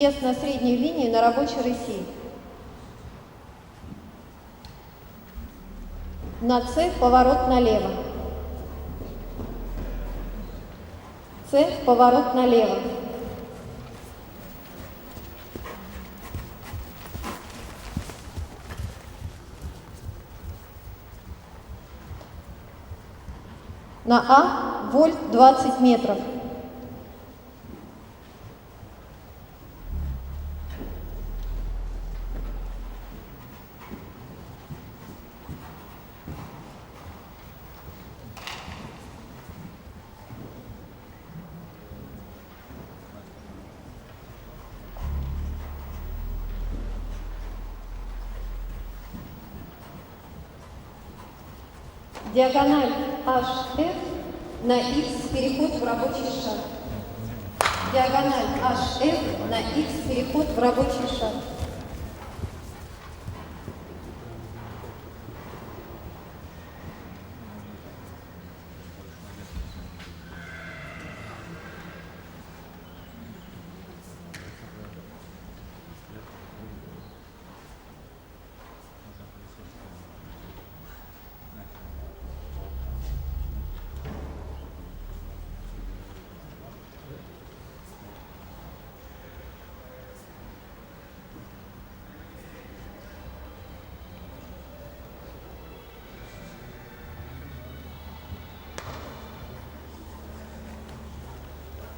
Въезд на среднюю линию на рабочей рыси. На С поворот налево. С поворот налево. На А вольт 20 метров. Диагональ HF на X переход в рабочий шаг. Диагональ HF на X переход в рабочий шаг.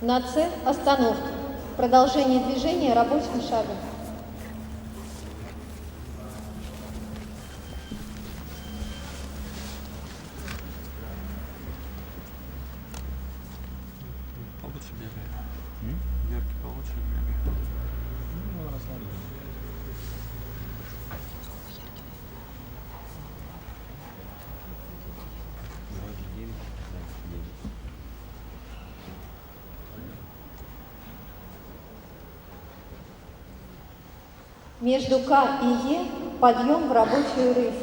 На С остановка. Продолжение движения рабочим шагом. Получше бегает. Верки получше бегает. Между К и Е подъем в рабочую рысь.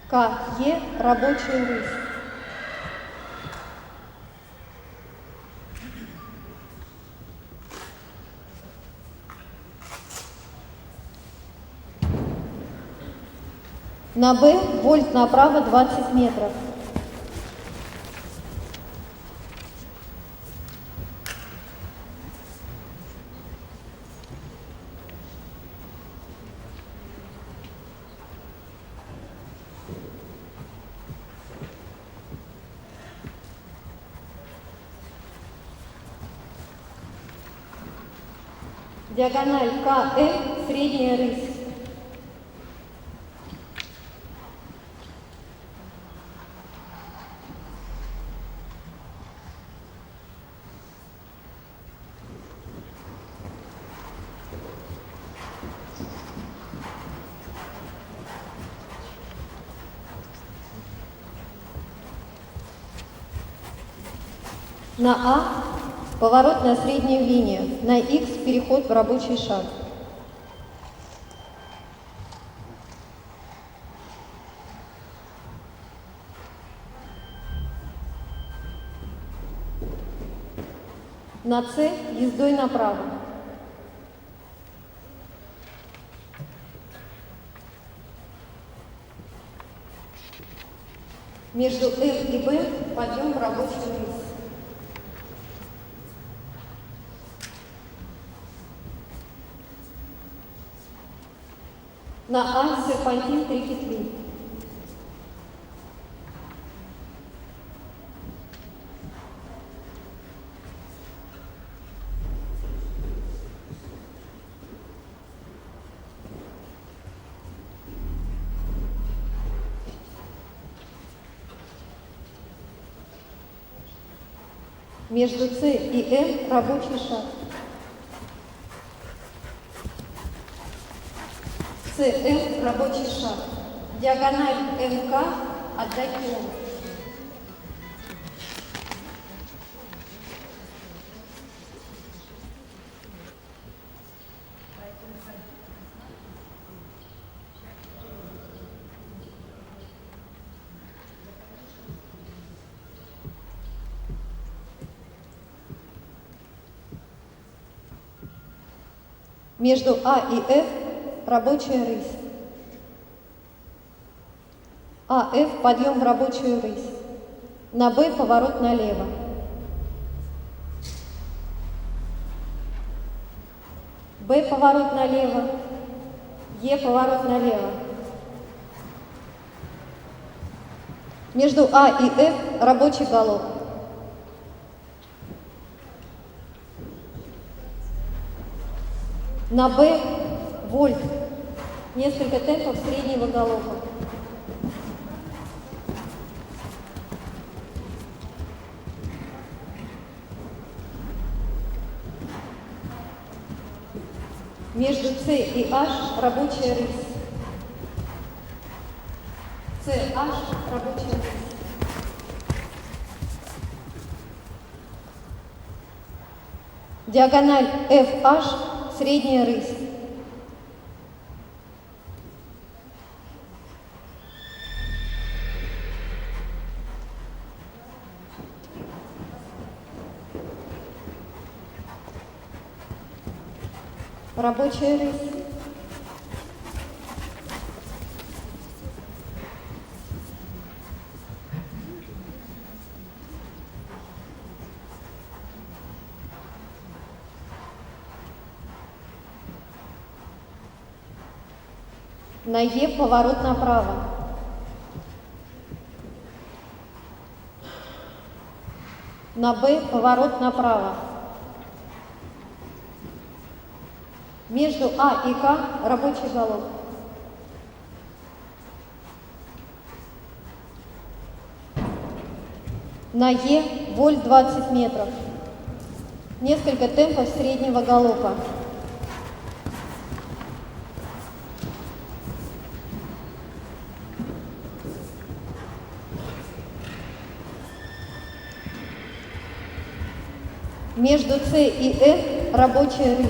К, Е, рабочую рысь. На Б вольт направо 20 метров. Диагональ КМ, средняя рысь. На А поворот на среднюю линию, на X переход в рабочий шаг. На С ездой направо. Между F и B подъем в рабочую рысь. На А серпантин 3 петли. Между С и М рабочий шаг. СМ рабочий шаг. Диагональ МК отдать километр. Между А и F рабочая рысь. А, F, подъем в рабочую рысь. На Б поворот налево. Б поворот налево. Е поворот налево. Между А и F рабочий галоп. На Б вольт. Несколько темпов среднего галопа. Между С и H рабочая рысь. С, H, рабочая рысь. Диагональ FH, средняя рысь. Рабочая рысь. На Е поворот направо. На Б поворот направо. Между А и К рабочий галоп. На Е вольт 20 метров. Несколько темпов среднего галопа. Между С и F рабочая рысь.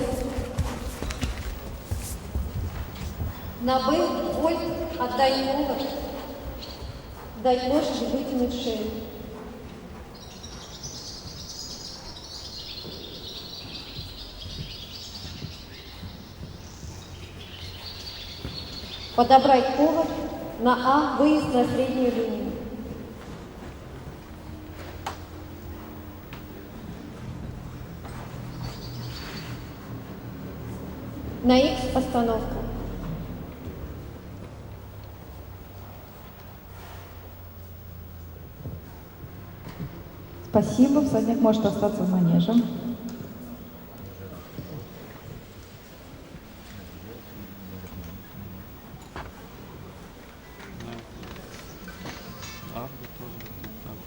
На Б вольт, отдай повод, дай лошади вытянуть шею. Подобрать повод, на А выезд на среднюю линию. На X остановка. Спасибо. Всадник может остаться в манеже. Арго тоже тут так.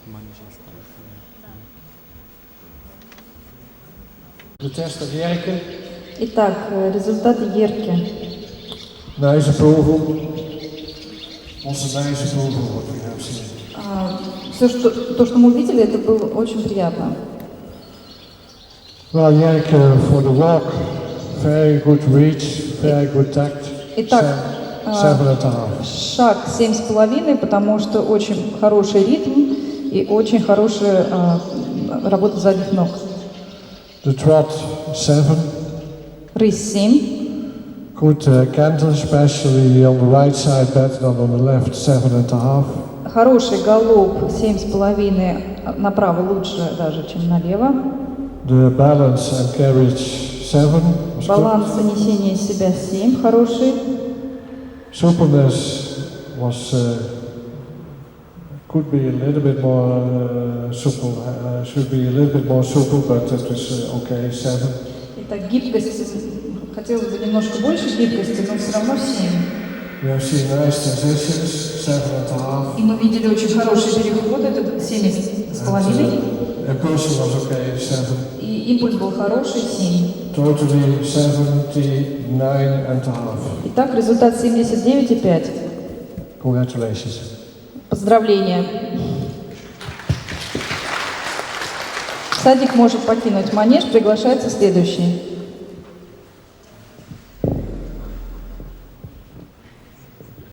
Манежа остался. De test of Jerke, Итак, результаты Ерки. Nijzenvogel. Onze Nijzenvogel, what we have seen. То, что мы увидели, это было очень приятно. Well, Jerke for the walk, very good reach, very good tact. Итак, 7.5. шаг 7,5, потому что очень хороший ритм и очень хорошая работа задних ног. The trot 7. Рысь 7. Good canter, especially on the right side, better than on the left, 7.5. Хороший галоп 7,5 направо лучше даже, чем налево. The balance and carriage 7. was good. Баланс и несение себя 7 хороший. Suppleness was could be a little bit more supple, should be a little bit more supple, but that was okay, 7. Итак, гибкость, хотелось бы немножко больше гибкости, но все равно 7. We have seen nice transitions, 7.5. И мы видели очень хороший переход, это 7,5. Impulsion was okay, 7. И импульс был хороший, 7. Totally 79.5. Итак, результат 79,5. Congratulations. Поздравления. Всадник может покинуть манеж, приглашается следующий.